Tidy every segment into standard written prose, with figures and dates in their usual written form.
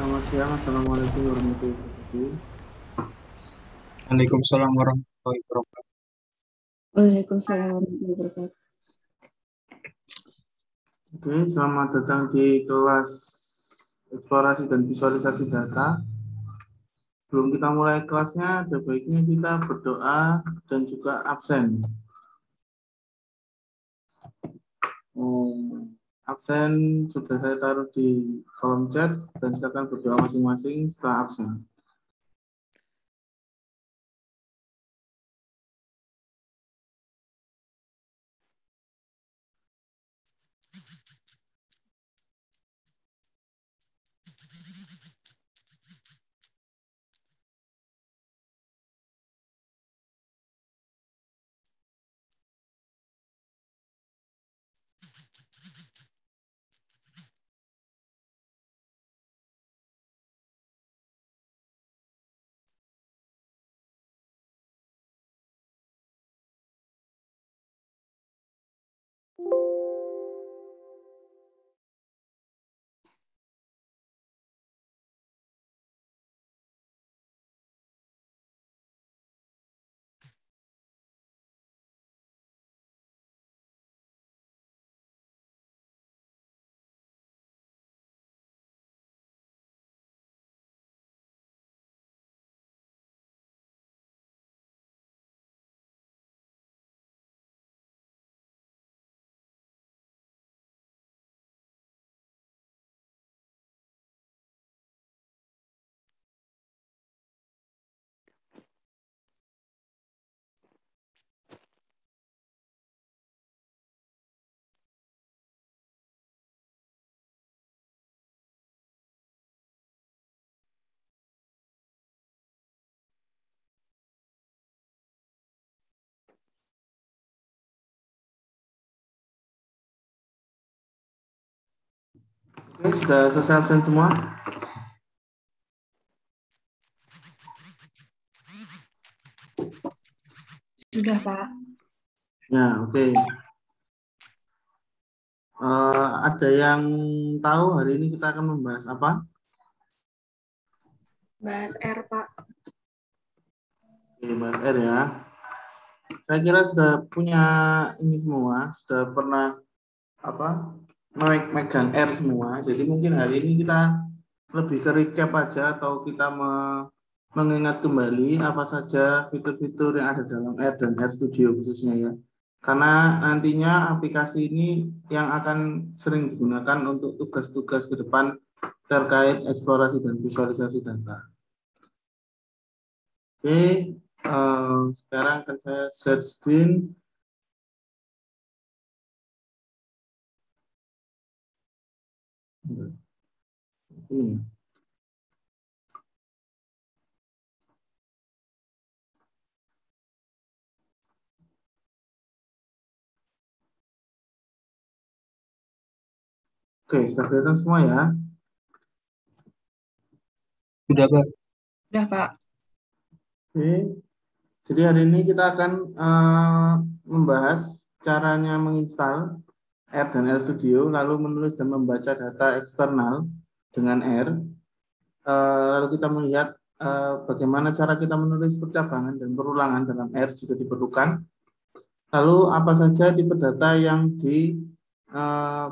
Selamat siang, Assalamualaikum warahmatullahi wabarakatuh. Waalaikumsalam warahmatullahi wabarakatuh. Waalaikumsalam warahmatullahi wabarakatuh. Oke, selamat datang di kelas eksplorasi dan visualisasi data. Sebelum kita mulai kelasnya, ada baiknya kita berdoa dan juga absen. Absen sudah saya taruh di kolom chat dan silakan berdoa masing-masing setelah absen. Oke, sudah selesai absen semua? Sudah, Pak. Ya, oke. Ada yang tahu hari ini kita akan membahas apa? Bahas R, Pak. Oke, bahas R ya. Saya kira sudah punya ini semua, sudah pernah megang R semua. Jadi mungkin hari ini kita lebih ke recap aja atau kita mengingat kembali apa saja fitur-fitur yang ada dalam R dan R Studio khususnya ya. Karena nantinya aplikasi ini yang akan sering digunakan untuk tugas-tugas ke depan terkait eksplorasi dan visualisasi data. Oke, sekarang akan saya share screen. Ini. Oke, sudah kelihatan semua ya. Sudah, Pak. Sudah, Pak. Oke, jadi hari ini kita akan membahas caranya menginstal R dan R Studio, lalu menulis dan membaca data eksternal dengan R. Lalu kita melihat bagaimana cara kita menulis percabangan dan perulangan dalam R jika diperlukan. Lalu apa saja tipe data yang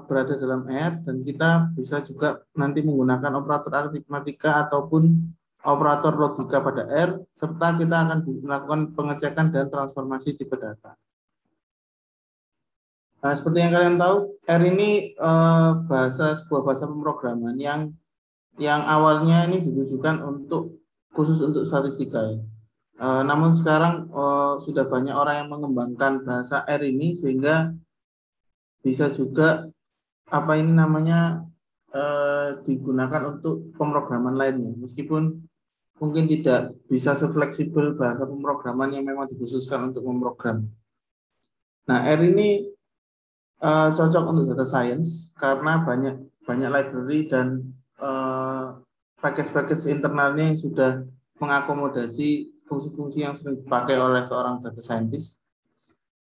berada dalam R, dan kita bisa juga nanti menggunakan operator aritmatika ataupun operator logika pada R, serta kita akan melakukan pengecekan dan transformasi tipe data. Nah, seperti yang kalian tahu, R ini sebuah bahasa pemrograman yang awalnya ini ditujukan khusus untuk statistika ya. Namun sekarang sudah banyak orang yang mengembangkan bahasa R ini sehingga bisa juga digunakan untuk pemrograman lainnya, meskipun mungkin tidak bisa sefleksibel bahasa pemrograman yang memang dikhususkan untuk memprogram. Nah, R ini cocok untuk data science karena banyak library dan package-package internalnya yang sudah mengakomodasi fungsi-fungsi yang sering dipakai oleh seorang data scientist.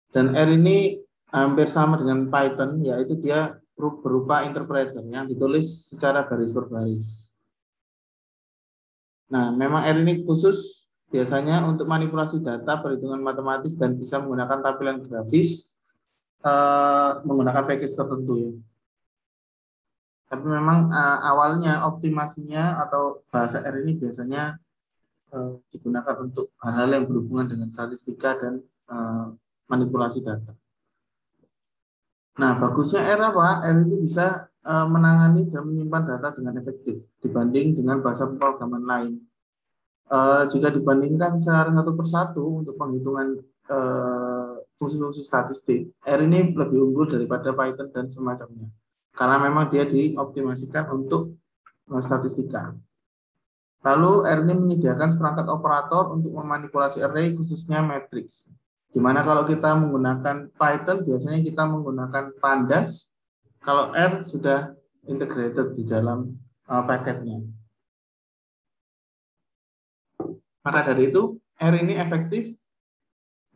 Dan R ini hampir sama dengan Python, yaitu dia berupa interpreter yang ditulis secara baris per baris. Nah, memang R ini khusus biasanya untuk manipulasi data, perhitungan matematis, dan bisa menggunakan tampilan grafis menggunakan package tertentu ya. Tapi memang awalnya optimasinya atau bahasa R ini biasanya digunakan untuk hal-hal yang berhubungan dengan statistika dan manipulasi data. Nah, bagusnya R apa? R itu bisa menangani dan menyimpan data dengan efektif dibanding dengan bahasa pemrograman lain. Jika dibandingkan secara satu persatu untuk penghitungan fungsi-fungsi statistik, R ini lebih unggul daripada Python dan semacamnya. Karena memang dia dioptimasikan untuk statistika. Lalu R ini menyediakan seperangkat operator untuk memanipulasi array khususnya matriks. Dimana kalau kita menggunakan Python biasanya kita menggunakan pandas, kalau R sudah integrated di dalam paketnya. Maka dari itu R ini efektif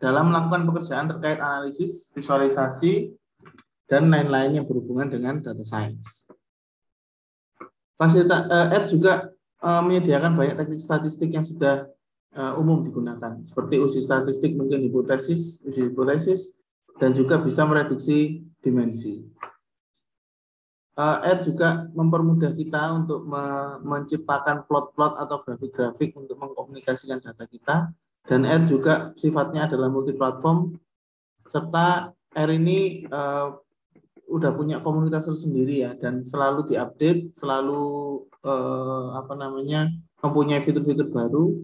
dalam melakukan pekerjaan terkait analisis, visualisasi, dan lain-lain yang berhubungan dengan data science. R juga menyediakan banyak teknik statistik yang sudah umum digunakan, seperti uji statistik mungkin hipotesis, uji hipotesis, dan juga bisa mereduksi dimensi. R juga mempermudah kita untuk menciptakan plot-plot atau grafik-grafik untuk mengkomunikasikan data kita, dan R juga sifatnya adalah multiplatform, serta R ini udah punya komunitas tersendiri ya, dan selalu diupdate, selalu mempunyai fitur-fitur baru,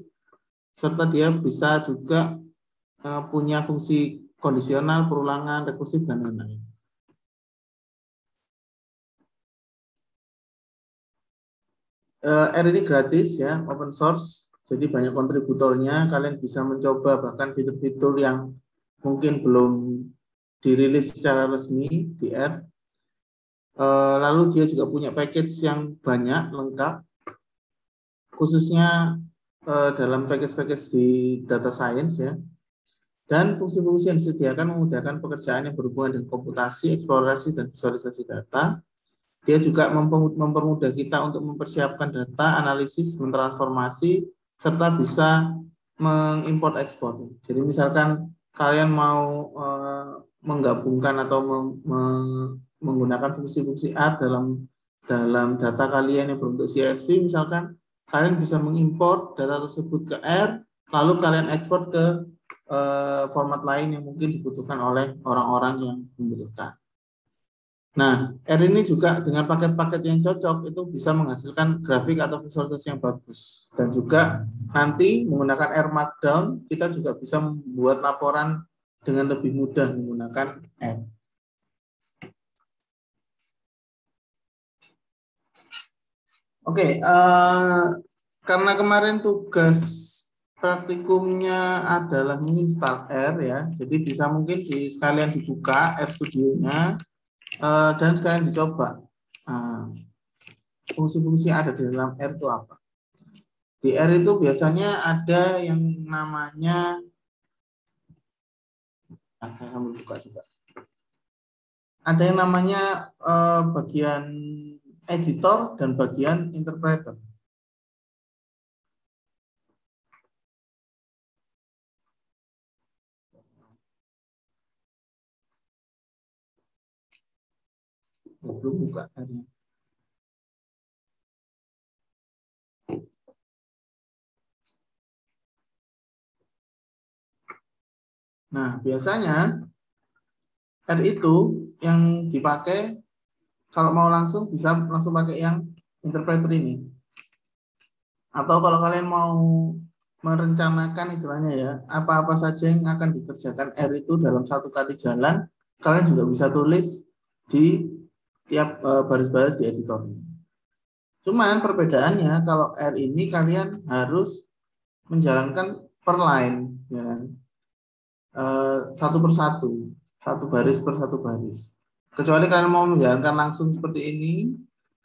serta dia bisa juga punya fungsi kondisional, perulangan, rekursif, dan lain-lain. R ini gratis ya, open source, jadi banyak kontributornya. Kalian bisa mencoba bahkan fitur-fitur yang mungkin belum dirilis secara resmi di R. Lalu dia juga punya package yang banyak, lengkap, khususnya dalam package-package di data science ya. Dan fungsi-fungsi yang disediakan memudahkan pekerjaan yang berhubungan dengan komputasi, eksplorasi, dan visualisasi data. Dia juga mempermudah kita untuk mempersiapkan data, analisis, mentransformasi, serta bisa mengimport ekspor. Jadi misalkan kalian mau menggabungkan atau menggunakan fungsi-fungsi R dalam data kalian yang berbentuk CSV, misalkan kalian bisa mengimport data tersebut ke R, lalu kalian ekspor ke format lain yang mungkin dibutuhkan oleh orang-orang yang membutuhkan. Nah, R ini juga dengan paket-paket yang cocok itu bisa menghasilkan grafik atau visualisasi yang bagus. Dan juga nanti menggunakan R Markdown, kita juga bisa membuat laporan dengan lebih mudah menggunakan R. Oke, karena kemarin tugas praktikumnya adalah menginstal R ya, jadi bisa mungkin sekalian dibuka R Studio-nya. Dan sekalian dicoba fungsi-fungsi yang ada di dalam R itu apa. Di R itu biasanya ada yang namanya, saya sambil buka juga. Ada yang namanya bagian editor dan bagian interpreter. Belum buka R-nya. Nah, biasanya R itu yang dipakai kalau mau langsung bisa langsung pakai yang interpreter ini. Atau kalau kalian mau merencanakan istilahnya ya, apa-apa saja yang akan dikerjakan R itu dalam satu kali jalan, kalian juga bisa tulis di tiap baris-baris di editor. Cuman perbedaannya kalau R ini kalian harus menjalankan per line, ya kan? Satu persatu, satu baris per satu baris. Kecuali kalian mau menjalankan langsung seperti ini,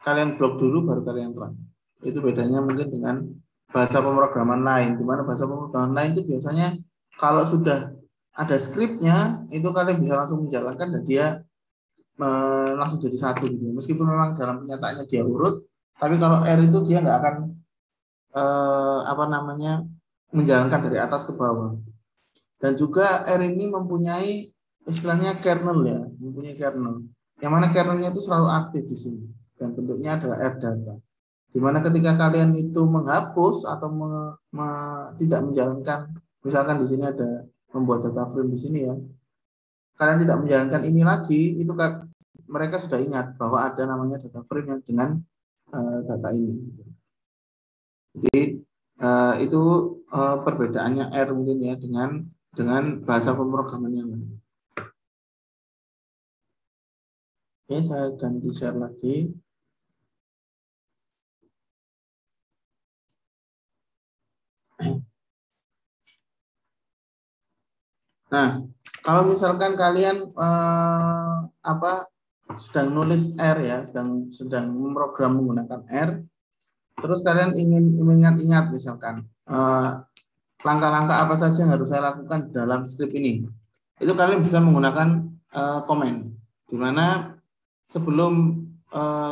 kalian blok dulu baru kalian run. Itu bedanya mungkin dengan bahasa pemrograman lain. Di mana bahasa pemrograman lain itu biasanya kalau sudah ada skripnya, itu kalian bisa langsung menjalankan dan dia langsung jadi satu gitu. Meskipun memang dalam kenyataannya dia urut, tapi kalau R itu dia nggak akan apa namanya, menjalankan dari atas ke bawah. Dan juga R ini mempunyai istilahnya kernel ya, mempunyai kernel. Yang mana kernelnya itu selalu aktif di sini dan bentuknya adalah R data. Di mana ketika kalian itu menghapus atau tidak menjalankan, misalkan di sini ada membuat data frame di sini ya, kalian tidak menjalankan ini lagi, itu mereka sudah ingat bahwa ada namanya data frame yang dengan data ini. Jadi itu perbedaannya R mungkin ya dengan bahasa pemrograman yang lain. Oke, saya ganti share lagi. Nah, kalau misalkan kalian sedang nulis R ya, sedang memprogram menggunakan R, terus kalian ingin mengingat-ingat misalkan langkah-langkah apa saja yang harus saya lakukan dalam script ini, itu kalian bisa menggunakan komen, di mana sebelum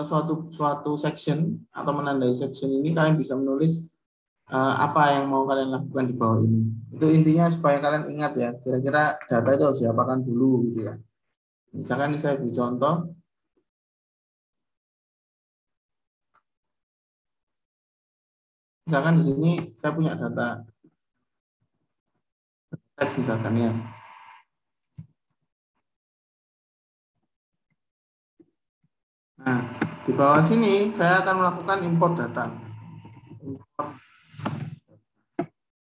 suatu section atau menandai section ini kalian bisa menulis apa yang mau kalian lakukan di bawah ini. Itu intinya supaya kalian ingat ya, kira-kira data itu harus diapakan dulu gitu ya. Misalkan ini saya beri contoh. Misalkan di sini saya punya data teks misalkan ya. Nah, di bawah sini saya akan melakukan import data.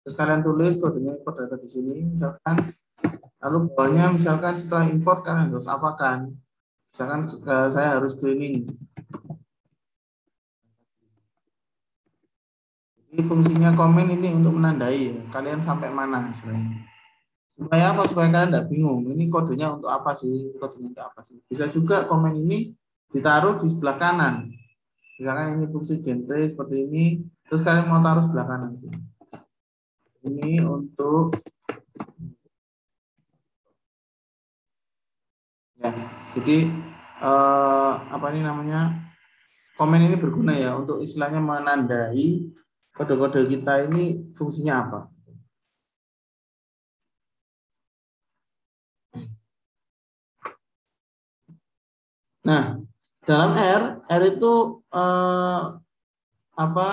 Terus kalian tulis kodenya import data di sini misalkan. Lalu bawahnya misalkan setelah import kalian harus apakan. Misalkan saya harus cleaning. Ini fungsinya komen ini untuk menandai ya, kalian sampai mana istilahnya. Supaya apa? Supaya kalian tidak bingung. Ini kodenya untuk apa sih? Kodenya untuk apa sih? Bisa juga komen ini ditaruh di sebelah kanan. Misalkan ini fungsi genre seperti ini, terus kalian mau taruh sebelah kanan. Ini untuk ya. Jadi apa ini namanya? Komen ini berguna ya untuk istilahnya menandai kode-kode kita ini fungsinya apa. Nah, dalam R itu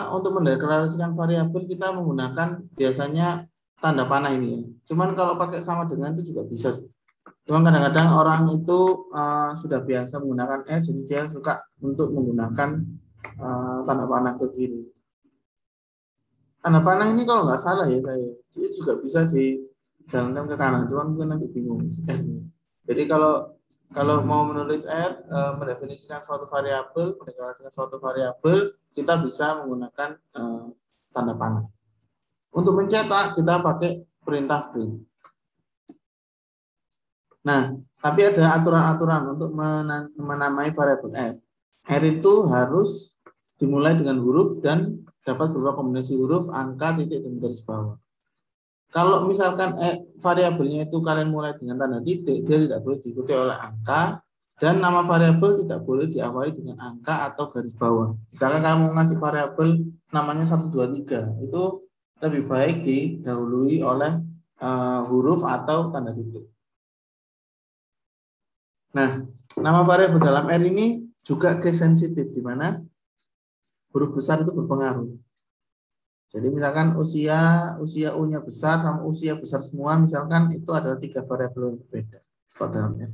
untuk mendeklarasikan variabel kita menggunakan biasanya tanda panah ini ya. Cuman kalau pakai sama dengan itu juga bisa. Cuman kadang-kadang orang itu sudah biasa menggunakan R, jadi dia suka untuk menggunakan tanda panah ke kiri. Tanda panah ini kalau nggak salah ya saya, itu juga bisa dijalankan ke kanan. Cuman mungkin nanti bingung. Jadi kalau mau menulis R, mendefinisikan suatu variabel, mendeklarasikan suatu variabel, kita bisa menggunakan tanda panah. Untuk mencetak, kita pakai perintah print. Nah, tapi ada aturan-aturan untuk menamai variabel R. R itu harus dimulai dengan huruf dan dapat berupa kombinasi huruf, angka, titik, dan garis bawah. Kalau misalkan variabelnya itu kalian mulai dengan tanda titik, dia tidak boleh diikuti oleh angka, dan nama variabel tidak boleh diawali dengan angka atau garis bawah. Misalkan kamu ngasih variabel namanya 123, itu lebih baik didahului oleh huruf atau tanda titik. Nah, nama variabel dalam R ini juga case sensitif, di mana huruf besar itu berpengaruh. Jadi misalkan usia U-nya besar sama usia besar semua, misalkan itu adalah 3 variabel yang berbeda dalam R.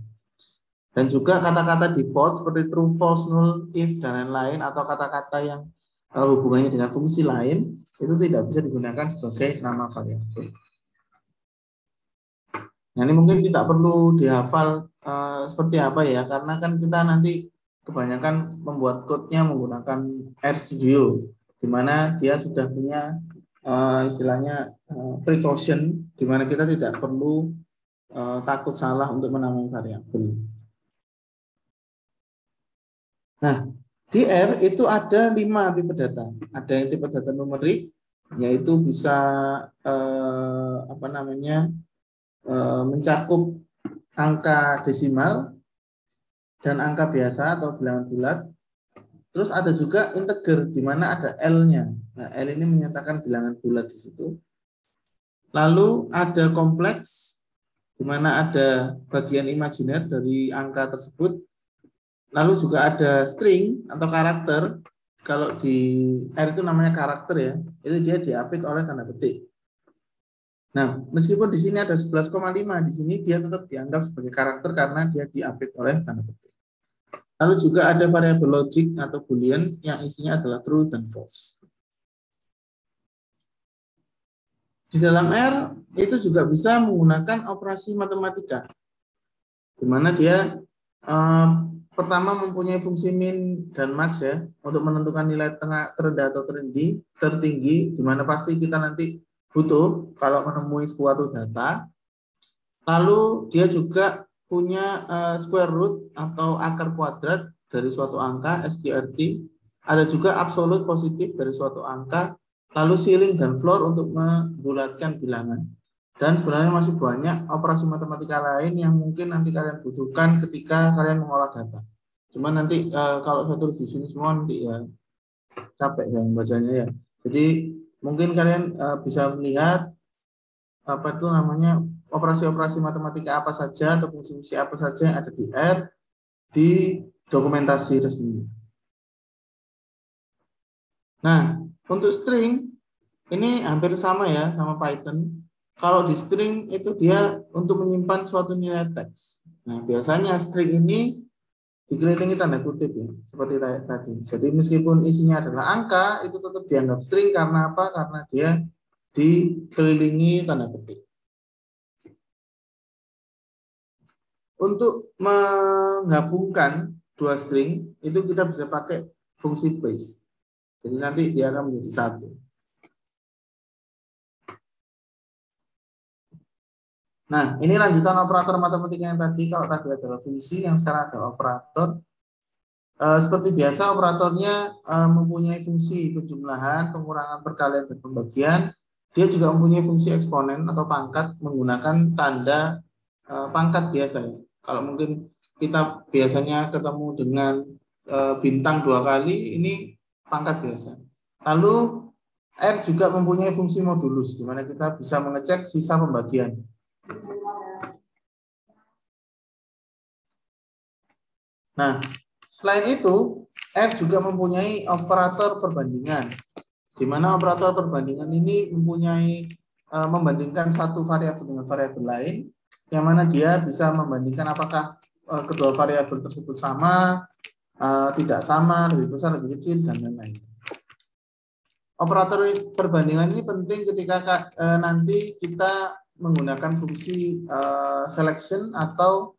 Dan juga kata-kata default seperti true, false, null, if, dan lain-lain, atau kata-kata yang hubungannya dengan fungsi lain, itu tidak bisa digunakan sebagai nama variabel. Nah, ini mungkin tidak perlu dihafal seperti apa ya, karena kan kita nanti kebanyakan membuat code-nya menggunakan RStudio, di mana dia sudah punya istilahnya precaution, di mana kita tidak perlu takut salah untuk menamai variabel. Nah, di R itu ada 5 tipe data. Ada yang tipe data numerik, yaitu bisa mencakup angka desimal dan angka biasa atau bilangan bulat. Terus ada juga integer, di mana ada L-nya. Nah, L ini menyatakan bilangan bulat di situ. Lalu ada kompleks, di mana ada bagian imajiner dari angka tersebut. Lalu juga ada string atau karakter. Kalau di R itu namanya karakter ya, itu dia diapit oleh tanda petik. Nah, meskipun di sini ada 11,5, di sini dia tetap dianggap sebagai karakter karena dia diapit oleh tanda petik. Lalu juga ada variabel logic atau boolean yang isinya adalah true dan false. Di dalam R itu juga bisa menggunakan operasi matematika, di mana dia pertama mempunyai fungsi min dan max ya untuk menentukan nilai tengah, terendah atau tertinggi, di mana pasti kita nanti butuh kalau menemui suatu data. Lalu dia juga punya square root atau akar kuadrat dari suatu angka STRT. Ada juga absolut positif dari suatu angka. Lalu ceiling dan floor untuk membulatkan bilangan. Dan sebenarnya masih banyak operasi matematika lain yang mungkin nanti kalian butuhkan ketika kalian mengolah data. Cuma nanti kalau saya tulis di sini semua nanti ya capek ya bacanya ya. Jadi mungkin kalian bisa melihat apa itu namanya operasi-operasi matematika apa saja atau fungsi-fungsi apa saja yang ada di R di dokumentasi resmi. Nah, untuk string ini hampir sama ya sama Python. Kalau di string itu dia untuk menyimpan suatu nilai teks. Nah, biasanya string ini dikelilingi tanda kutip ya, seperti tadi. Jadi meskipun isinya adalah angka, itu tetap dianggap string karena apa? Karena dia dikelilingi tanda kutip. Untuk menggabungkan dua string, itu kita bisa pakai fungsi base. Jadi nanti dia akan menjadi satu. Nah, ini lanjutan operator matematika yang tadi. Kalau tadi adalah fungsi, yang sekarang adalah operator. Seperti biasa, operatornya mempunyai fungsi penjumlahan, pengurangan, perkalian, dan pembagian. Dia juga mempunyai fungsi eksponen atau pangkat menggunakan tanda pangkat biasa. Kalau mungkin kita biasanya ketemu dengan bintang 2 kali, ini pangkat biasa. Lalu R juga mempunyai fungsi modulus, di mana kita bisa mengecek sisa pembagian. Nah, selain itu, R juga mempunyai operator perbandingan, di mana operator perbandingan ini mempunyai membandingkan satu variabel dengan variabel lain, yang mana dia bisa membandingkan apakah kedua variabel tersebut sama, tidak sama, lebih besar, lebih kecil, dan lain-lain. Operator perbandingan ini penting ketika nanti kita menggunakan fungsi selection atau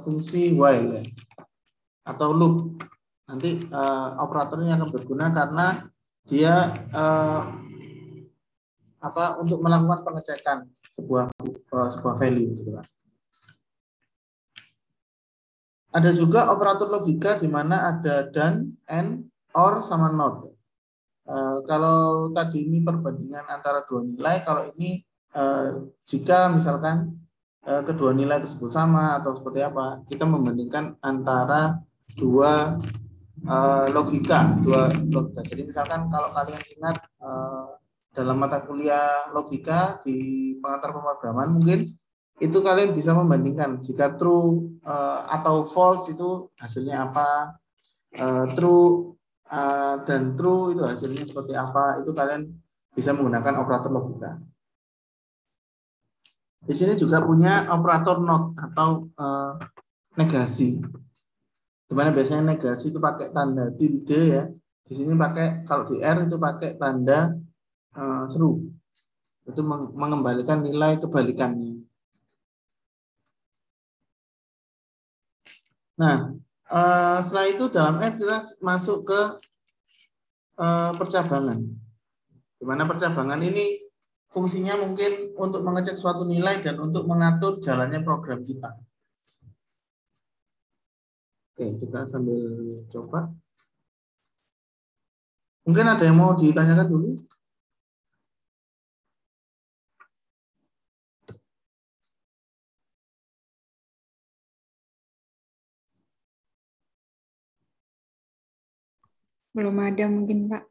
fungsi while ya, atau loop. Nanti operatornya akan berguna karena dia untuk melakukan pengecekan sebuah value gitu kan. Ada juga operator logika di mana ada dan, and, or sama not. Kalau tadi ini perbandingan antara dua nilai, kalau ini jika misalkan kedua nilai tersebut sama atau seperti apa, kita membandingkan antara dua logika. Jadi misalkan kalau kalian ingat dalam mata kuliah logika di pengantar pemrograman, mungkin itu kalian bisa membandingkan jika true atau false itu hasilnya apa, true dan true itu hasilnya seperti apa, itu kalian bisa menggunakan operator logika. Di sini juga punya operator not atau negasi. Dimana biasanya negasi itu pakai tanda tilde ya. Di sini pakai, kalau di R itu pakai tanda seru. Itu mengembalikan nilai kebalikannya. Nah, setelah itu dalam R kita masuk ke percabangan. Di mana percabangan ini fungsinya mungkin untuk mengecek suatu nilai dan untuk mengatur jalannya program kita. Oke, kita sambil coba. Mungkin ada yang mau ditanyakan dulu? Belum ada mungkin, Pak.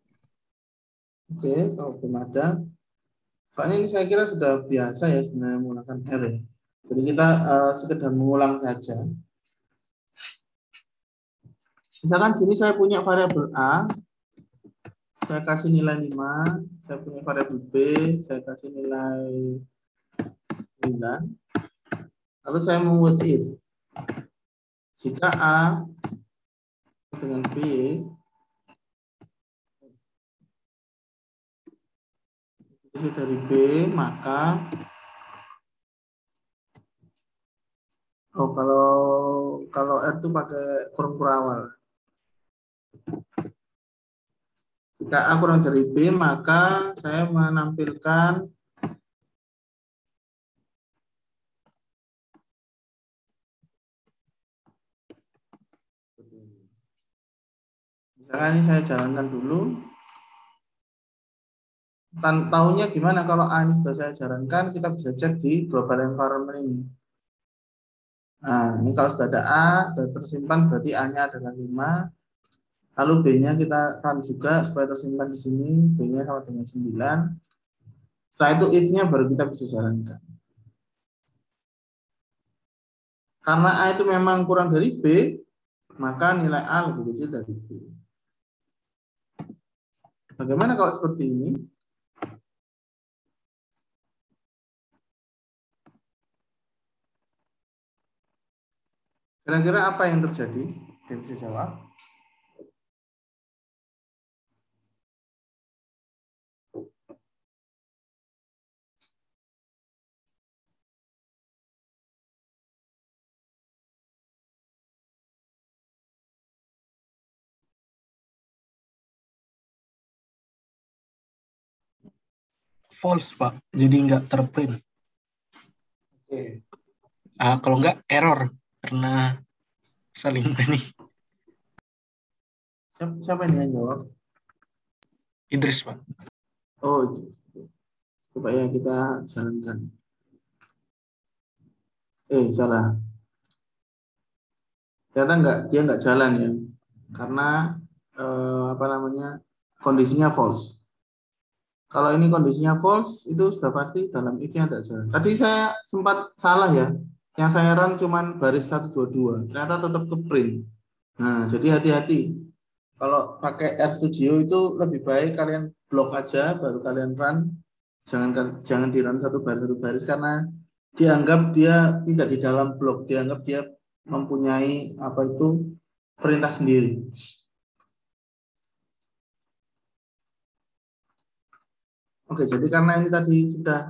Oke, kalau belum ada, soalnya ini saya kira sudah biasa ya sebenarnya menggunakan R ya. Jadi kita sekedar mengulang saja. Misalkan sini saya punya variabel A, saya kasih nilai 5, saya punya variabel B, saya kasih nilai 9, lalu saya membuat if. Jika A dengan B isi dari B, maka kalau R itu pakai kurung awal. Jika A kurang dari B, maka saya menampilkan misalkan ini saya jalankan dulu. Tahunya gimana kalau A ini sudah saya jalankan, kita bisa cek di global environment ini. Nah, ini kalau sudah ada A, sudah tersimpan berarti A-nya adalah 5. Lalu B-nya kita run juga supaya tersimpan di sini, B-nya sama dengan 9. Setelah itu if-nya baru kita bisa jalankan. Karena A itu memang kurang dari B, maka nilai A lebih kecil dari B. Bagaimana kalau seperti ini? Kira-kira apa yang terjadi? Dia bisa jawab. False, Pak. Jadi nggak terprint. Oke. Kalau nggak error karena saling ini. Siapa yang jawab? Idris, Pak. Oh, itu. Coba ya kita jalankan. Salah. Ternyata dia nggak jalan ya. Karena kondisinya false. Kalau ini kondisinya false, itu sudah pasti dalam if-nya tidak jalan. Tadi saya sempat salah ya. Yang saya run cuma baris 122. Ternyata tetap ke print. Nah, jadi hati-hati. Kalau pakai RStudio itu lebih baik kalian blok aja, baru kalian run. Jangan di run satu baris karena dianggap dia tidak di dalam blok. Dianggap dia mempunyai perintah sendiri. Oke, jadi karena ini tadi sudah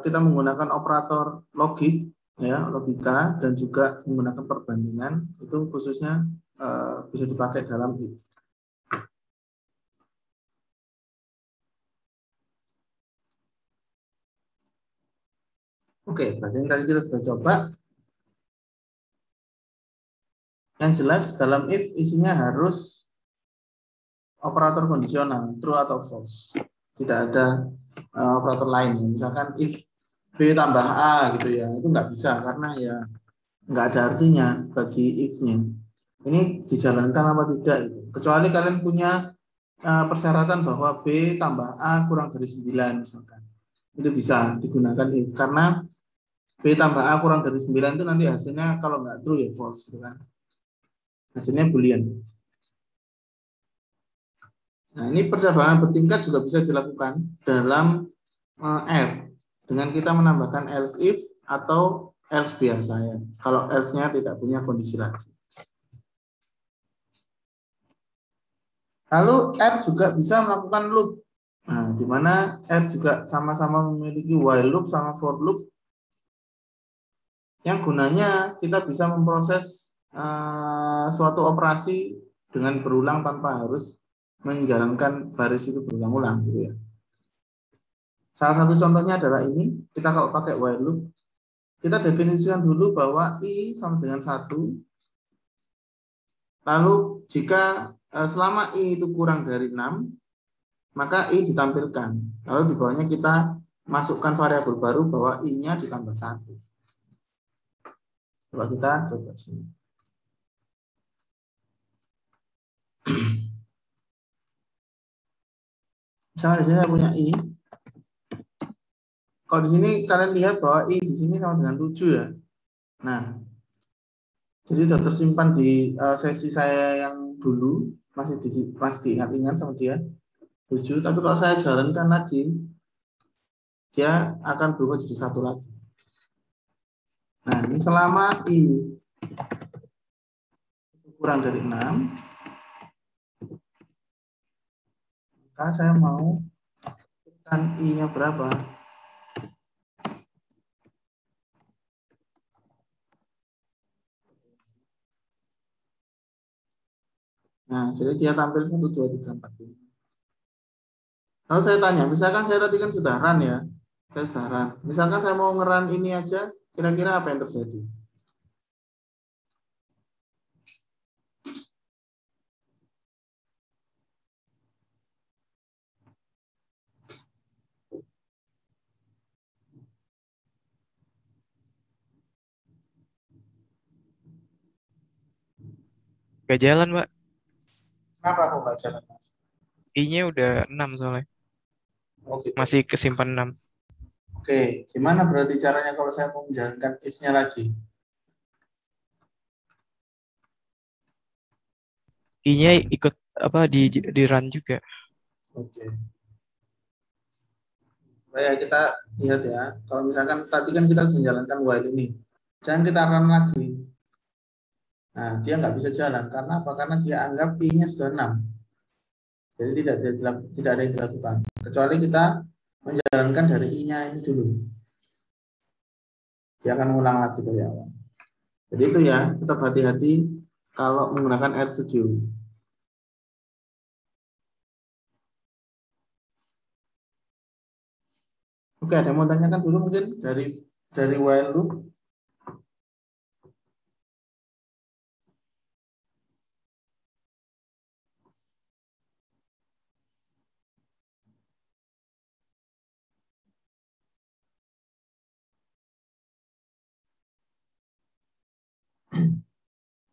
kita menggunakan operator logik, ya, logika, dan juga menggunakan perbandingan, itu khususnya bisa dipakai dalam if. Oke, berarti ini tadi kita sudah coba. Yang jelas dalam if isinya harus operator kondisional, true atau false. Tidak ada operator lain. Misalkan if B tambah A gitu ya, itu nggak bisa karena ya nggak ada artinya bagi if-nya. Ini dijalankan apa tidak gitu. Kecuali kalian punya persyaratan bahwa B tambah A kurang dari 9 misalkan. Itu bisa digunakan if karena B tambah A kurang dari 9 itu nanti hasilnya kalau nggak true ya false gitu kan. Hasilnya boolean. Nah, ini percabangan bertingkat juga bisa dilakukan dalam R dengan kita menambahkan else if atau else biasa ya. Kalau else-nya tidak punya kondisi lagi. Lalu R juga bisa melakukan loop. Nah, di mana R juga sama-sama memiliki while loop sama for loop yang gunanya kita bisa memproses suatu operasi dengan berulang tanpa harus menjalankan baris itu berulang-ulang gitu ya. Salah satu contohnya adalah ini, kita kalau pakai while loop, kita definisikan dulu bahwa I sama dengan 1, lalu jika selama I itu kurang dari 6, maka I ditampilkan. Lalu di bawahnya kita masukkan variabel baru bahwa I-nya ditambah 1. Coba kita coba sini. Misalnya di sini saya punya I. Kalau di sini kalian lihat bahwa I di sini sama dengan 7 ya. Nah, jadi sudah tersimpan di sesi saya yang dulu, masih diingat-ingat sama dia 7. Tapi kalau saya jalankan lagi, dia akan berubah jadi 1 lagi. Nah, ini selama I kurang dari 6, maka saya mau tekan I-nya berapa? Nah, jadi dia tampil 1, 2, 3, 4, 5. Kalau saya tanya, misalkan saya tadi kan sudah run ya, saya sudah run. Misalkan saya mau nge-run ini aja, kira-kira apa yang terjadi? Gak jalan, Mbak. Kenapa aku nggak jalan, Mas? I-nya udah 6 soalnya. Oh, gitu. Masih kesimpan 6. Oke, gimana berarti caranya kalau saya mau menjalankan if-nya lagi? I-nya ikut apa di run juga. Oke. Baik, kita lihat ya. Kalau misalkan tadi kan kita menjalankan while ini. Dan kita run lagi. Nah, dia nggak bisa jalan. Karena apa? Karena dia anggap I-nya sudah 6. Jadi tidak ada yang dilakukan. Kecuali kita menjalankan dari I-nya ini dulu. Dia akan mengulang lagi dari awal. Jadi itu ya, tetap hati-hati kalau menggunakan RStudio. Oke, ada yang mau tanyakan dulu mungkin dari while loop?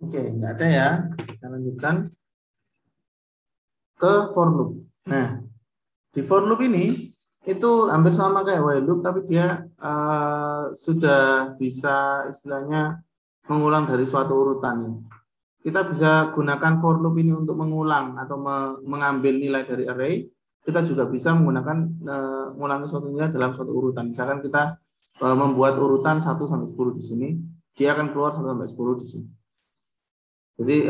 Oke, nggak ada ya. Kita lanjutkan ke for loop. Nah, di for loop ini itu hampir sama kayak while loop, tapi dia sudah bisa istilahnya mengulang dari suatu urutan. Kita bisa gunakan for loop ini untuk mengulang atau mengambil nilai dari array. Kita juga bisa menggunakan mengulangi suatu nilai dalam suatu urutan. Misalkan kita membuat urutan 1 sampai 10 di sini, dia akan keluar 1 sampai 10 di sini. Jadi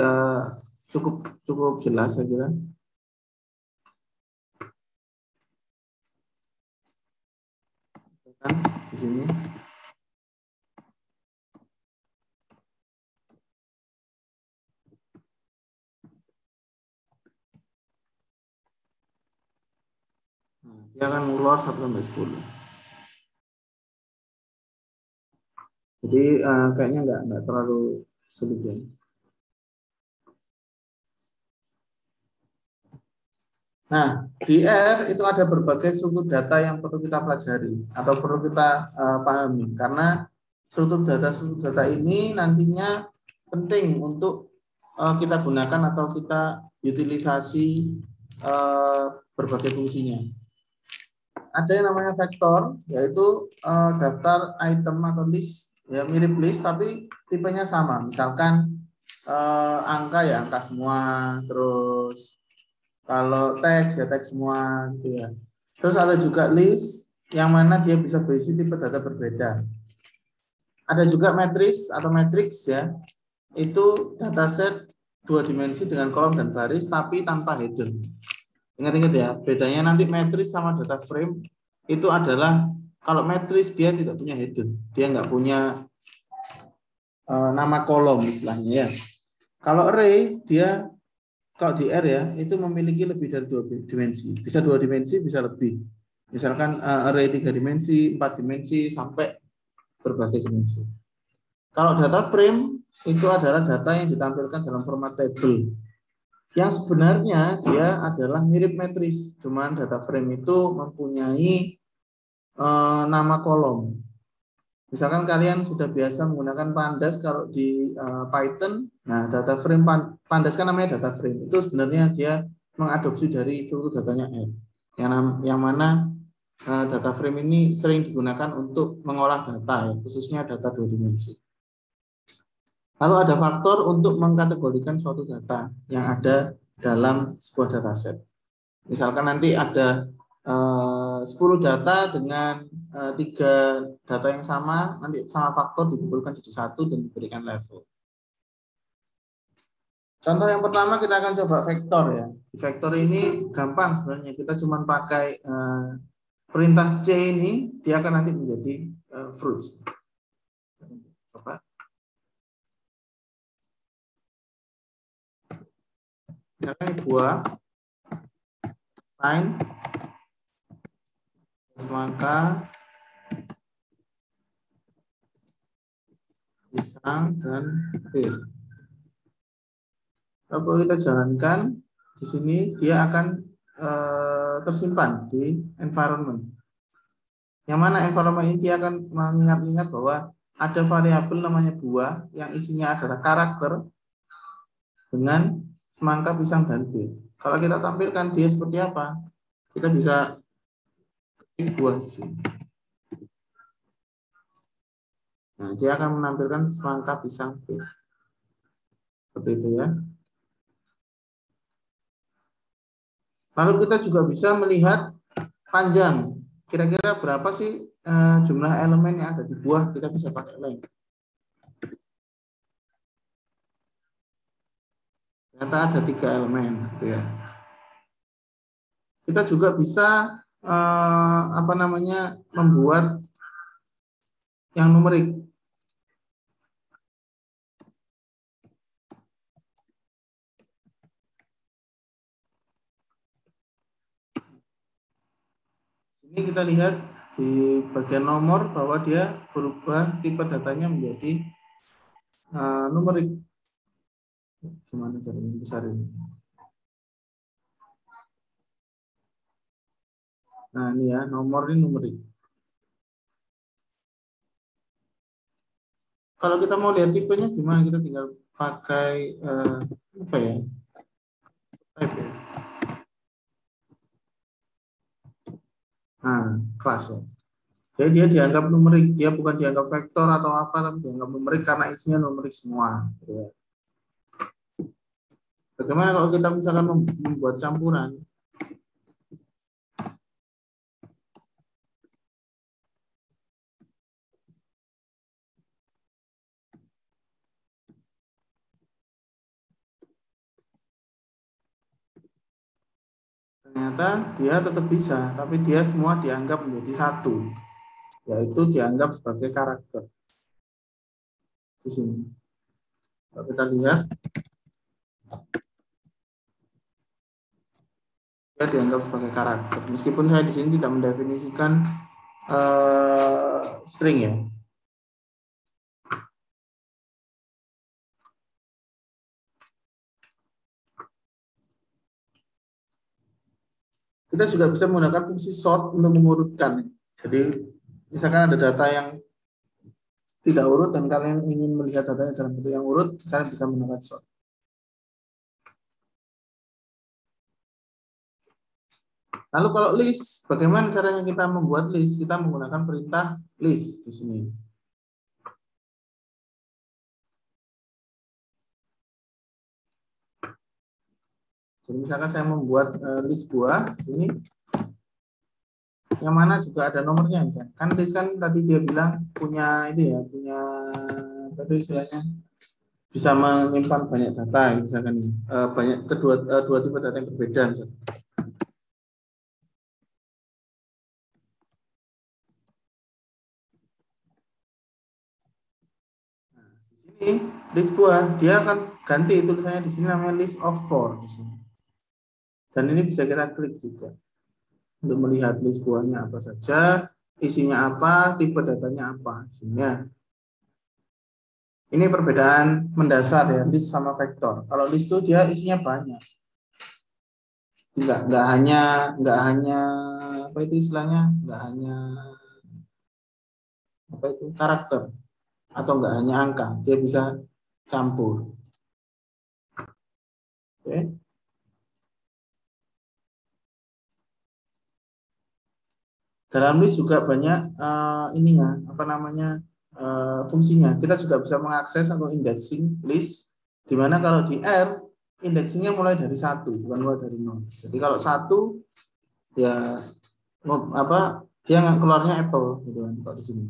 cukup jelas saya kira. Di sini. Dia akan keluar 1 sampai 10. Jadi kayaknya nggak terlalu sulit ya. Nah, di R itu ada berbagai struktur data yang perlu kita pelajari atau perlu kita pahami, karena struktur data ini nantinya penting untuk kita gunakan atau kita utilisasi berbagai fungsinya. Ada yang namanya vektor, yaitu daftar item atau list, ya mirip list tapi tipenya sama. Misalkan angka ya angka semua, terus kalau teks ya teks semua gitu ya. Terus ada juga list yang mana dia bisa berisi tipe data berbeda. Ada juga matriks atau matrix ya. Itu dataset 2 dimensi dengan kolom dan baris tapi tanpa header. Ingat-ingat ya, bedanya nanti matriks sama data frame itu adalah kalau matriks dia tidak punya header. Dia nggak punya nama kolom istilahnya ya. Kalau array dia kalau di R ya, itu memiliki lebih dari 2 dimensi. Bisa 2 dimensi, bisa lebih. Misalkan array 3 dimensi, 4 dimensi, sampai berbagai dimensi. Kalau data frame, itu adalah data yang ditampilkan dalam format table. Yang sebenarnya dia adalah mirip matriks. Cuman data frame itu mempunyai nama kolom. Misalkan kalian sudah biasa menggunakan pandas kalau di Python, nah data frame pandas kan namanya data frame. Itu sebenarnya dia mengadopsi dari struktur datanya R. yang mana data frame ini sering digunakan untuk mengolah data, ya, khususnya data 2 dimensi. Lalu ada faktor untuk mengkategorikan suatu data yang ada dalam sebuah dataset. Misalkan nanti ada 10 data dengan 3 data yang sama, nanti sama faktor dikumpulkan jadi satu dan diberikan level. Contoh yang pertama kita akan coba vektor ya. Di vektor ini gampang sebenarnya, kita cuma pakai perintah C ini, dia akan nanti menjadi fruits. Coba. Misalkan buah, sign, semangka, pisang, dan pir. Kalau kita jalankan di sini, dia akan tersimpan di environment. Yang mana environment ini dia akan mengingat-ingat bahwa ada variabel namanya buah yang isinya adalah karakter dengan semangka, pisang, dan pir. Kalau kita tampilkan dia seperti apa, kita bisa buah di sini. Nah, dia akan menampilkan semangka, pisang, pir. Seperti itu ya. Lalu kita juga bisa melihat panjang. Kira-kira berapa sih jumlah elemen yang ada di buah, kita bisa pakai length. Ternyata ada 3 elemen, gitu ya. Kita juga bisa membuat yang numerik. Ini kita lihat di bagian nomor bahwa dia berubah tipe datanya menjadi numerik. Gimana caranya besar ini? Nah ini ya, nomor ini numerik. Kalau kita mau lihat tipenya gimana, kita tinggal pakai apa ya? Type ya. Nah, kelas ya. Jadi dia dianggap numerik, dia bukan dianggap vektor atau apa, tapi dianggap numerik karena isinya numerik semua. Ya. Bagaimana kalau kita misalkan membuat campuran? Ternyata dia tetap bisa, tapi dia semua dianggap menjadi satu, yaitu dianggap sebagai karakter. Di sini. Kalau kita lihat, dia dianggap sebagai karakter. Meskipun saya di sini tidak mendefinisikan string ya. Kita juga bisa menggunakan fungsi sort untuk mengurutkan. Jadi misalkan ada data yang tidak urut dan kalian ingin melihat datanya dalam bentuk yang urut, kalian bisa menggunakan sort. Lalu kalau list, bagaimana caranya kita membuat list? Kita menggunakan perintah list di sini. Jadi misalkan saya membuat list buah ini, yang mana juga ada nomornya, kan list kan tadi dia bilang punya ini ya, punya apa itu istilahnya, bisa menyimpan banyak data, misalkan banyak dua tipe data yang berbeda. Misalkan. Nah, di sini list buah dia akan ganti tulisannya di sini namanya list of 4 di sini. Dan ini bisa kita klik juga untuk melihat list buahnya apa saja, isinya apa, tipe datanya apa. Isinya. Ini perbedaan mendasar ya, list sama vektor. Kalau list itu dia isinya banyak. Enggak hanya apa itu istilahnya? Enggak hanya apa itu karakter atau enggak hanya angka, dia bisa campur. Oke. Dalam list juga banyak ininya, apa namanya, fungsinya. Kita juga bisa mengakses atau indexing list, di mana kalau di R, indexingnya mulai dari 1, bukan mulai dari 0. Jadi kalau 1, ya dia keluarnya Apple gitu kan kalau di sini.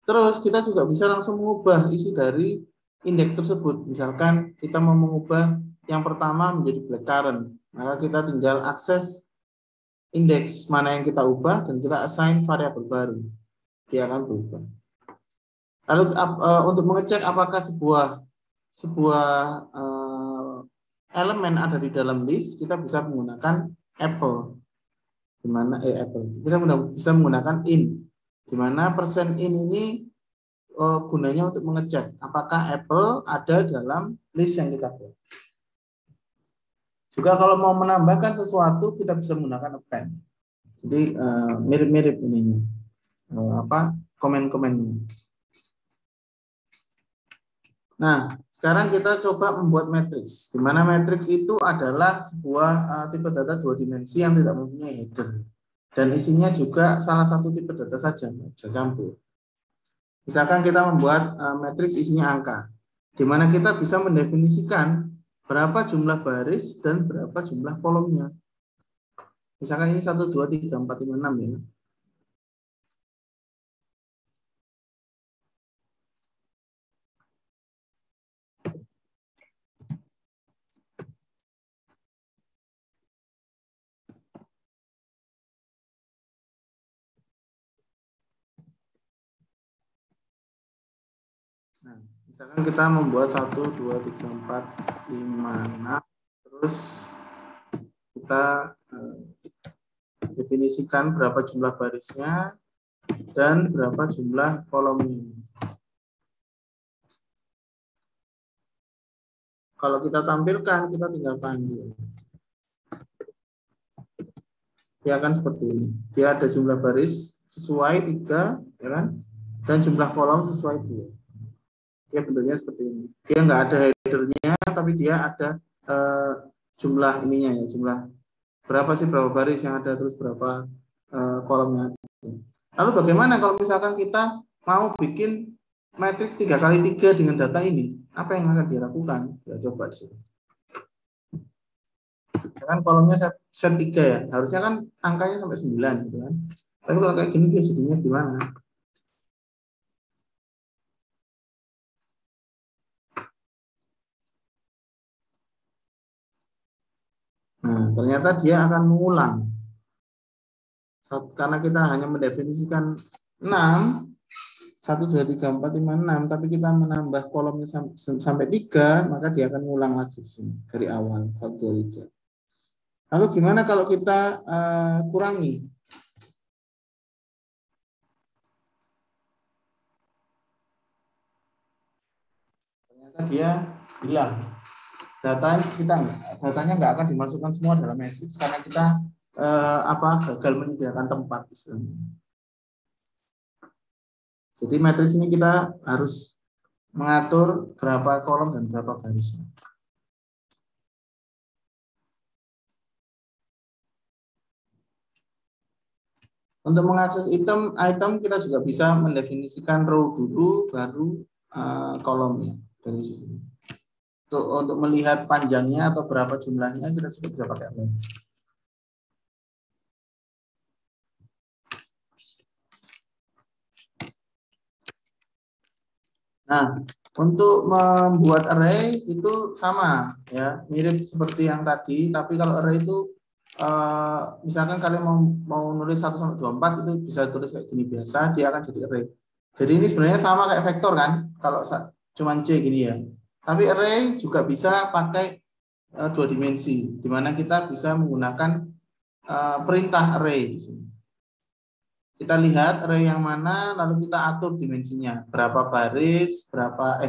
Terus kita juga bisa langsung mengubah isi dari indeks tersebut. Misalkan kita mau mengubah yang pertama menjadi blackcurrant, maka kita tinggal akses indeks mana yang kita ubah dan kita assign variabel baru. Dia akan berubah. Lalu untuk mengecek apakah sebuah elemen ada di dalam list, kita bisa menggunakan Apple. Di mana Apple. Kita bisa menggunakan in. Di mana %in ini gunanya untuk mengecek apakah Apple ada dalam list yang kita buat. Juga kalau mau menambahkan sesuatu, kita bisa menggunakan append. Jadi mirip-mirip ininya, komen-komennya. Nah, sekarang kita coba membuat matriks. Di mana matriks itu adalah sebuah tipe data 2 dimensi yang tidak mempunyai header. Dan isinya juga salah satu tipe data saja, bisa campur. Misalkan kita membuat matriks isinya angka, di mana kita bisa mendefinisikan berapa jumlah baris dan berapa jumlah kolomnya. Misalkan ini 1, 2, 3, 4, 5, 6 ya. Nah, misalkan kita membuat 1, 2, 3, 4, 5, 6, terus kita definisikan berapa jumlah barisnya dan berapa jumlah kolomnya. Kalau kita tampilkan, kita tinggal panggil. Dia akan seperti ini. Dia ada jumlah baris sesuai 3, ya kan? Dan jumlah kolom sesuai 2. Dia bentuknya seperti ini. Dia nggak ada headernya, tapi dia ada jumlah ininya ya, jumlah berapa baris yang ada, terus berapa kolomnya. Lalu bagaimana kalau misalkan kita mau bikin matriks 3x3 dengan data ini? Apa yang akan dilakukan? Ya coba sih. Kan kolomnya set 3 ya, harusnya kan angkanya sampai 9 gitu kan. Tapi kalau kayak gini dia jadinya gimana? Nah, ternyata dia akan mengulang. Karena kita hanya mendefinisikan 6, 1, 2, 3, 4, 5, 6, tapi kita menambah kolomnya sampai 3, maka dia akan mengulang lagi di sini dari awal 1, 2, 3. Lalu gimana kalau kita kurangi? Ternyata dia hilang. Datanya nggak akan dimasukkan semua dalam matriks karena kita gagal menyediakan tempat istilahnya. Jadi matriks ini kita harus mengatur berapa kolom dan berapa barisnya. Untuk mengakses item kita juga bisa mendefinisikan row dulu, baru kolomnya dari sini. Untuk melihat panjangnya atau berapa jumlahnya kita juga bisa pakai row. Nah, untuk membuat array itu sama ya, mirip seperti yang tadi, tapi kalau array itu misalkan kalian mau nulis 1 sampai 24 itu bisa tulis kayak gini biasa, dia akan jadi array. Jadi ini sebenarnya sama kayak vektor kan, kalau cuman C gini ya. Tapi array juga bisa pakai 2 dimensi, di mana kita bisa menggunakan perintah array di sini. Kita lihat array yang mana, lalu kita atur dimensinya, berapa baris, berapa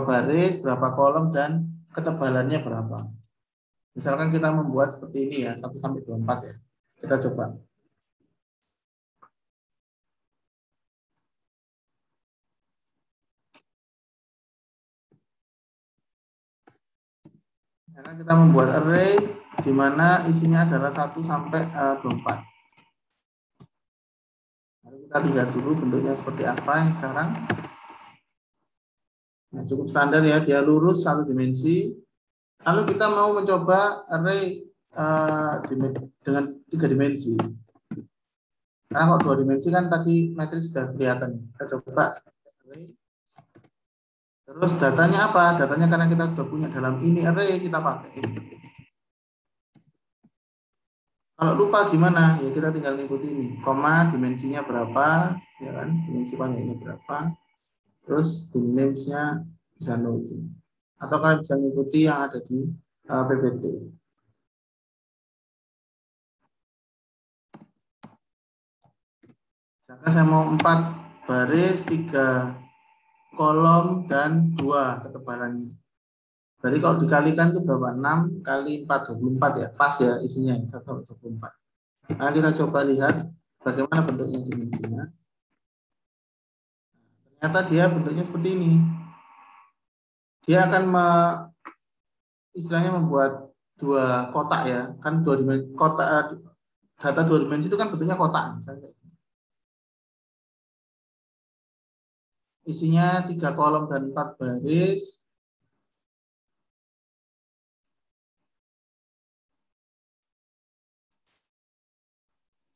baris, berapa kolom, dan ketebalannya berapa. Misalkan kita membuat seperti ini ya, 1 sampai 24 ya. Kita coba. Karena kita membuat array di mana isinya adalah 1 sampai 24. Kita lihat dulu bentuknya seperti apa yang sekarang. Nah, cukup standar ya, dia lurus satu dimensi. Lalu kita mau mencoba array dengan 3 dimensi. Karena kalau 2 dimensi kan tadi matriks sudah kelihatan. Kita coba array. Terus datanya apa? Datanya karena kita sudah punya dalam ini array, kita pakai ini. Kalau lupa gimana? Ya kita tinggal ngikuti ini. Koma, dimensinya berapa? Ya kan? Dimensi panjangnya berapa? Terus dimensinya bisa 0. Atau kalian bisa mengikuti yang ada di PPT. Misalkan saya mau 4 baris, 3 kolom, dan 2 ketebalannya. Berarti kalau dikalikan itu berapa? 6 kali 4, 24 ya. Pas ya isinya, 124. Nah, kita coba lihat bagaimana bentuknya dimensinya. Ternyata dia bentuknya seperti ini. Dia akan istilahnya membuat 2 kotak ya. Kan 2 dimensi, kotak, data 2 dimensi itu kan bentuknya kotak. Isinya 3 kolom dan 4 baris.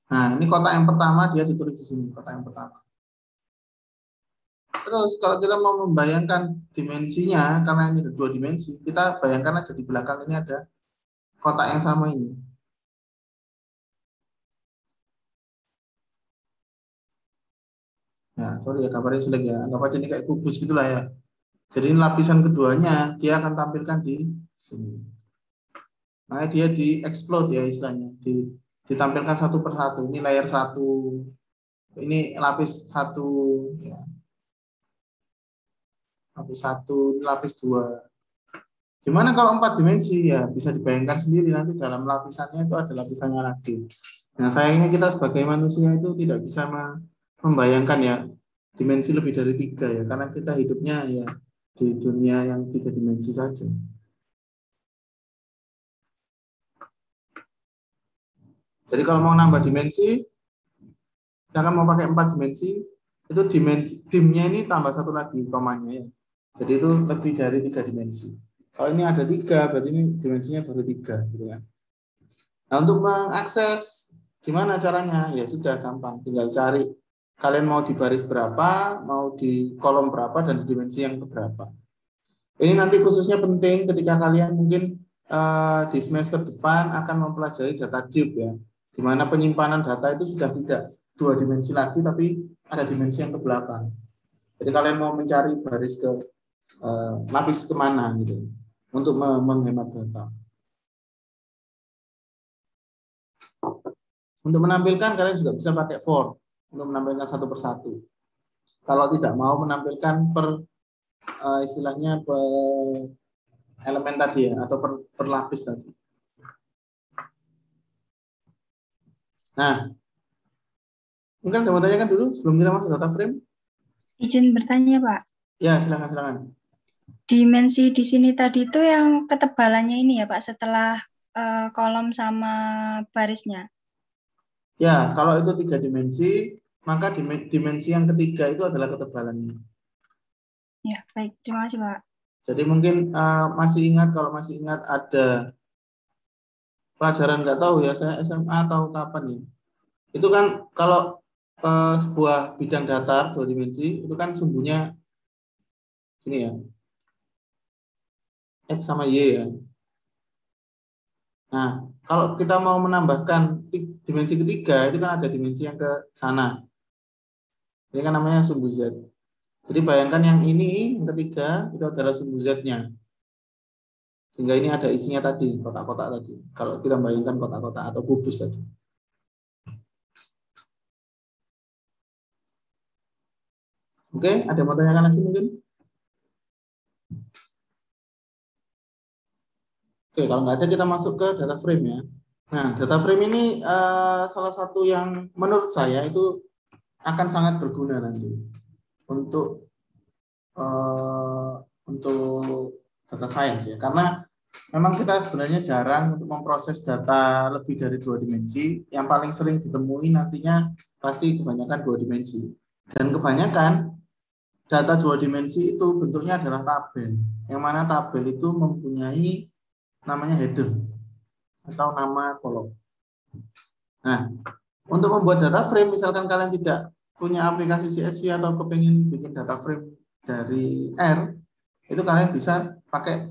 Nah, ini kotak yang pertama, dia ditulis di sini, kotak yang pertama. Terus kalau kita mau membayangkan dimensinya, karena ini ada 2 dimensi, kita bayangkan aja di belakang ini ada kotak yang sama ini. Nah, sorry ya, gambarnya jelek ya, anggap aja ini kayak kubus gitulah ya. Jadi ini lapisan keduanya, dia akan tampilkan di sini. Makanya dia di-explode ya istilahnya, ditampilkan satu persatu. Ini layer 1, ini lapis 1, ya. Lapis 1, lapis 2. Gimana kalau 4 dimensi? Ya bisa dibayangkan sendiri, nanti dalam lapisannya itu ada lapisannya lagi. Nah, sayangnya kita sebagai manusia itu tidak bisa membayangkan ya dimensi lebih dari 3 ya, karena kita hidupnya ya di dunia yang 3 dimensi saja. Jadi kalau mau nambah dimensi, misalkan mau pakai 4 dimensi, itu dimnya ini tambah 1 lagi komanya ya. Jadi itu lebih dari 3 dimensi. Kalau ini ada 3, berarti ini dimensinya baru 3 gitu kan. Nah, untuk mengakses gimana caranya? Ya sudah gampang, tinggal cari kalian mau di baris berapa, mau di kolom berapa, dan di dimensi yang berapa. Ini nanti khususnya penting ketika kalian mungkin di semester depan akan mempelajari data cube ya, di mana penyimpanan data itu sudah tidak 2 dimensi lagi, tapi ada dimensi yang ke belakang. Jadi kalian mau mencari baris ke lapis kemana gitu, untuk menghemat data. Untuk menampilkan kalian juga bisa pakai for untuk menampilkan satu persatu. Kalau tidak mau menampilkan per istilahnya per elemen tadi ya, atau per lapis tadi. Nah, mungkin saya mau tanyakan dulu sebelum kita masuk data frame. Izin bertanya, Pak. Ya, silakan. Dimensi di sini tadi itu yang ketebalannya ini ya, Pak, setelah kolom sama barisnya. Ya, kalau itu 3 dimensi, maka dimensi yang ketiga itu adalah ketebalannya. Ya, baik. Terima kasih, Pak. Jadi mungkin masih ingat, kalau masih ingat ada pelajaran, nggak tahu ya, saya SMA atau kapan ya. Itu kan kalau sebuah bidang datar 2 dimensi, itu kan sumbunya ini ya, X sama Y ya. Nah, kalau kita mau menambahkan dimensi ketiga, itu kan ada dimensi yang ke sana. Ini kan namanya sumbu Z. Jadi bayangkan yang ini, yang ketiga, itu adalah sumbu Z-nya. Sehingga ini ada isinya tadi, kotak-kotak tadi. Kalau kita bayangkan kotak-kotak atau kubus tadi. Oke, ada mau tanyakan lagi mungkin? Oke, kalau nggak ada kita masuk ke data frame ya. Nah, data frame ini salah satu yang menurut saya itu akan sangat berguna nanti untuk data science ya. Karena memang kita sebenarnya jarang untuk memproses data lebih dari 2 dimensi. Yang paling sering ditemui nantinya pasti kebanyakan 2 dimensi. Dan kebanyakan data 2 dimensi itu bentuknya adalah tabel. Yang mana tabel itu mempunyai namanya header atau nama kolom. Nah, untuk membuat data frame, misalkan kalian tidak punya aplikasi CSV atau kepingin bikin data frame dari R, itu kalian bisa pakai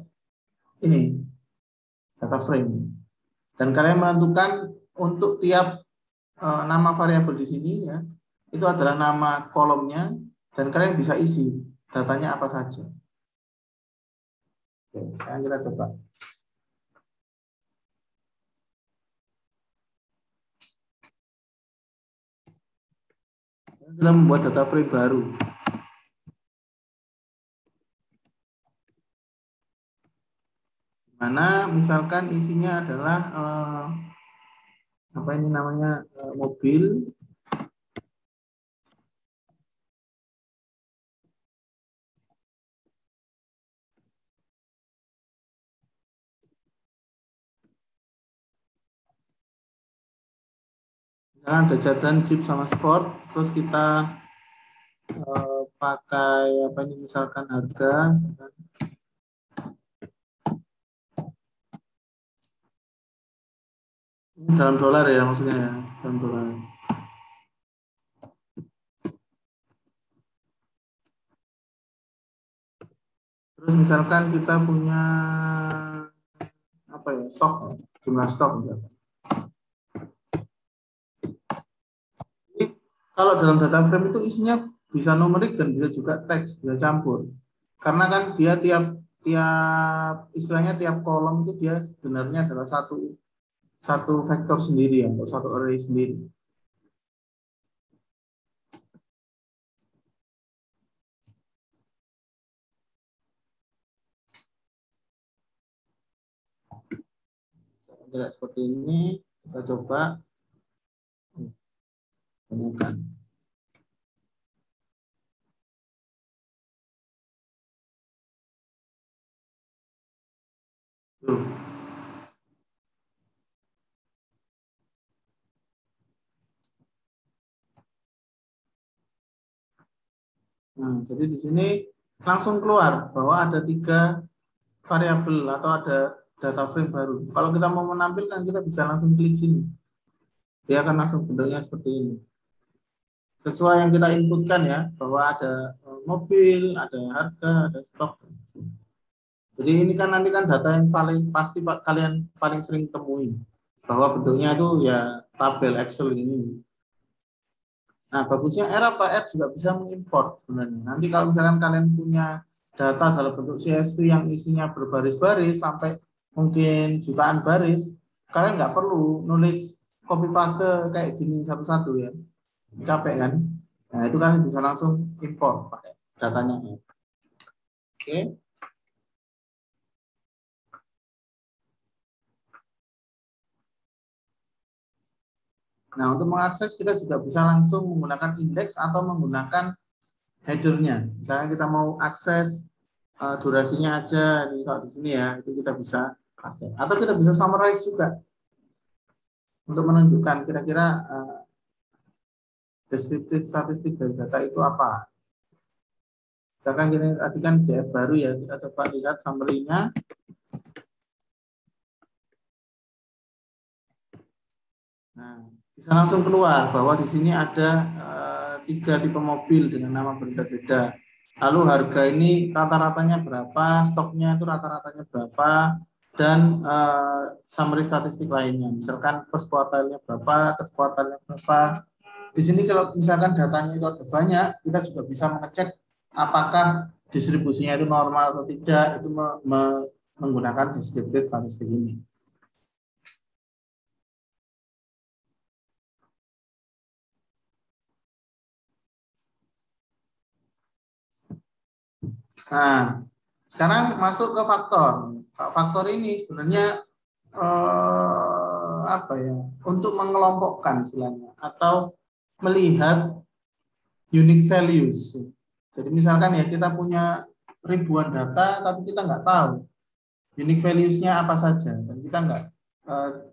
ini, data frame. Dan kalian menentukan untuk tiap nama variabel di sini ya, itu adalah nama kolomnya, dan kalian bisa isi datanya apa saja. Oke, sekarang kita coba. Kita membuat data frame baru. Mana misalkan isinya adalah apa ini namanya mobil. Misalkan ada jadwal Jeep sama sport, terus kita pakai apa ini misalkan harga. Ini dalam dolar ya maksudnya ya, dalam dolar. Terus misalkan kita punya apa ya, stok, jumlah stok misalkan. Jadi kalau dalam data frame itu isinya bisa numerik dan bisa juga teks, bisa campur. Karena kan dia tiap istilahnya tiap kolom itu dia sebenarnya adalah satu vektor sendiri atau satu array sendiri. Tidak seperti ini, kita coba temukan. Nah, jadi di sini langsung keluar bahwa ada 3 variabel atau ada data frame baru. Kalau kita mau menampilkan, kita bisa langsung klik sini. Dia akan langsung bentuknya seperti ini. Sesuai yang kita inputkan ya, bahwa ada mobil, ada harga, ada stok. Jadi ini kan nanti kan data yang paling pasti kalian paling sering temui. Bahwa bentuknya itu ya tabel Excel ini. Nah, bagusnya R apa R juga bisa mengimport sebenarnya. Nanti kalau misalkan kalian punya data dalam bentuk CSV yang isinya berbaris-baris sampai mungkin jutaan baris, kalian nggak perlu nulis copy paste kayak gini satu-satu ya. Capek kan? Nah, itu kalian bisa langsung import pakai datanya. Oke. Nah, untuk mengakses kita juga bisa langsung menggunakan indeks atau menggunakan header-nya. Misalnya kita mau akses durasinya aja, nih kalau di sini ya, itu kita bisa pakai. Atau kita bisa summarize juga untuk menunjukkan kira-kira deskriptif statistik dari data itu apa. Misalkan gini, tadi kan DF baru ya, kita coba lihat summary-nya. Nah, bisa langsung keluar bahwa di sini ada 3 tipe mobil dengan nama berbeda-beda. Lalu harga ini rata-ratanya berapa, stoknya itu rata-ratanya berapa, dan summary statistik lainnya. Misalkan first quarter-nya berapa, third quarter-nya berapa. Di sini kalau misalkan datanya itu ada banyak, kita juga bisa mengecek apakah distribusinya itu normal atau tidak, itu menggunakan descriptive statistik ini. Nah, sekarang masuk ke faktor. Faktor ini sebenarnya apa ya? Untuk mengelompokkan istilahnya atau melihat unique values. Jadi misalkan ya kita punya ribuan data tapi kita nggak tahu unique values-nya apa saja, dan kita nggak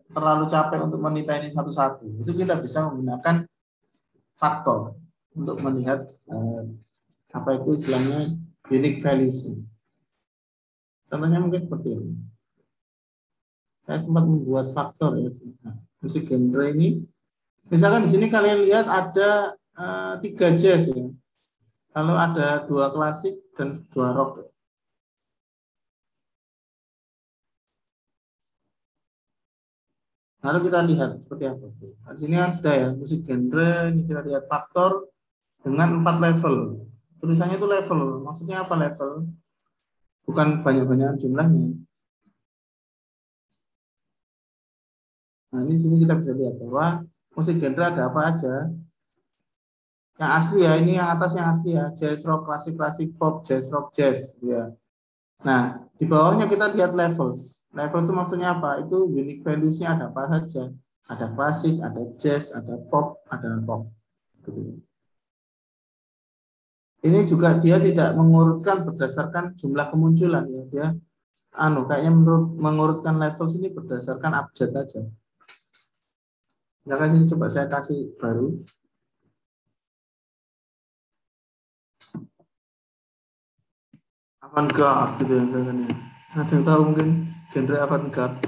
terlalu capek untuk menita ini satu-satu. Itu kita bisa menggunakan faktor untuk melihat apa itu istilahnya unique values. Contohnya mungkin seperti ini. Saya sempat membuat faktor ya. Musik genre ini, misalkan di sini kalian lihat ada 3 jazz ya. Lalu ada 2 klasik dan 2 rock. Lalu kita lihat seperti apa. Di sini kan sudah ya musik genre. Ini kita lihat faktor dengan 4 level. Tulisannya itu level. Maksudnya apa level? Bukan banyak-banyak jumlahnya. Nah, ini sini kita bisa lihat bahwa musik genre ada apa aja. Yang asli ya, ini yang atas yang asli ya, jazz, rock, klasik, pop, jazz, rock, jazz. Ya. Nah, di bawahnya kita lihat levels. Level itu maksudnya apa? Itu unique values-nya ada apa saja. Ada klasik, ada jazz, ada pop, ada rock. Gitu. Ini juga dia tidak mengurutkan berdasarkan jumlah kemunculan ya. Dia kayaknya mengurutkan level ini berdasarkan abjad aja. Nah, ini coba saya kasih baru. Avant-garde gitu ya. Ada yang tahu mungkin genre avant-garde.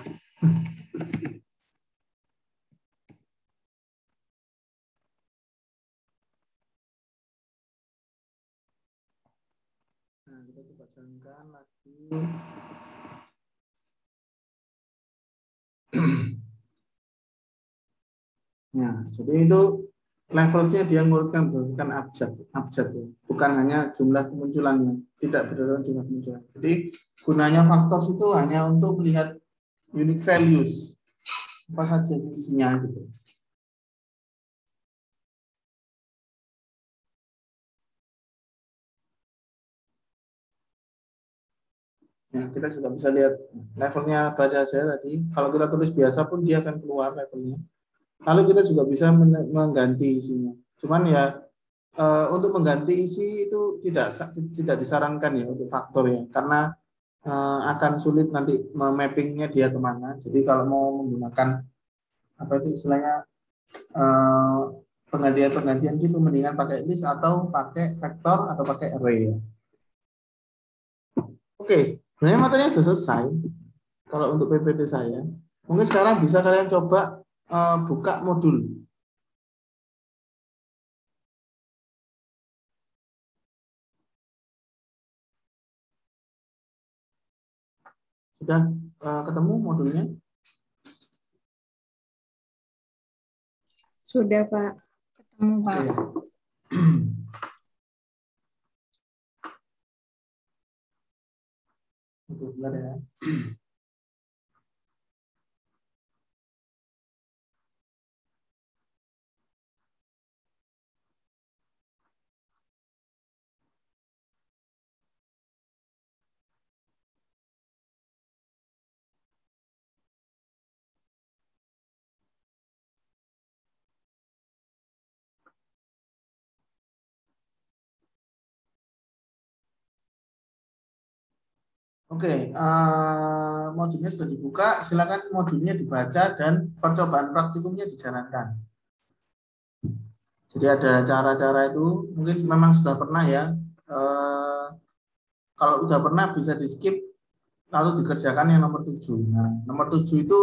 Nah, kita coba jalankan lagi. Nah, jadi itu levelsnya dia mengurutkan berdasarkan abjad ya. Bukan hanya jumlah kemunculannya, tidak berdasarkan jumlah kemunculan. Jadi gunanya faktor itu hanya untuk melihat unique values apa saja isinya gitu. Ya, kita juga bisa lihat levelnya baca saya tadi. Kalau kita tulis biasa pun dia akan keluar levelnya. Lalu kita juga bisa mengganti isinya. Cuman ya untuk mengganti isi itu tidak disarankan ya untuk faktor ya, karena akan sulit nanti mappingnya dia kemana. Jadi kalau mau menggunakan apa itu istilahnya penggantian gitu, mendingan pakai list atau pakai vektor atau pakai array. Oke. Sebenarnya materinya sudah selesai kalau untuk PPT saya. Mungkin sekarang bisa kalian coba buka modul. Sudah ketemu modulnya? Sudah, Pak. Ketemu, Pak. Oke, benar ya. Oke, modulnya sudah dibuka. Silakan modulnya dibaca dan percobaan praktikumnya dijalankan. Jadi ada cara-cara itu, mungkin memang sudah pernah ya. Kalau sudah pernah bisa di skip, lalu dikerjakan yang nomor 7. Nah, nomor 7 itu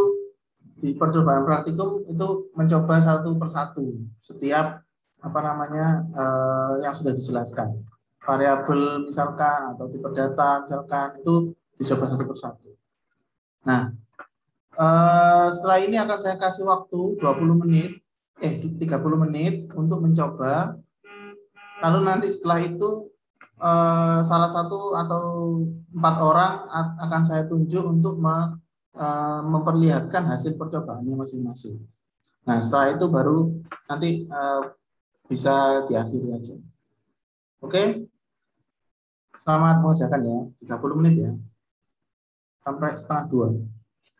di percobaan praktikum itu mencoba satu persatu setiap apa namanya yang sudah dijelaskan. Variabel misalkan atau tipe data misalkan itu dicoba satu persatu. Nah, setelah ini akan saya kasih waktu 30 menit untuk mencoba. Lalu nanti setelah itu salah satu atau 4 orang akan saya tunjuk untuk memperlihatkan hasil percobaannya masing-masing. Nah, setelah itu baru nanti bisa diakhiri aja. Oke? Selamat mengerjakan ya, 30 menit ya. Sampai 1:30.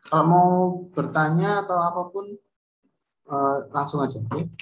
Kalau mau bertanya atau apapun, langsung aja. Oke?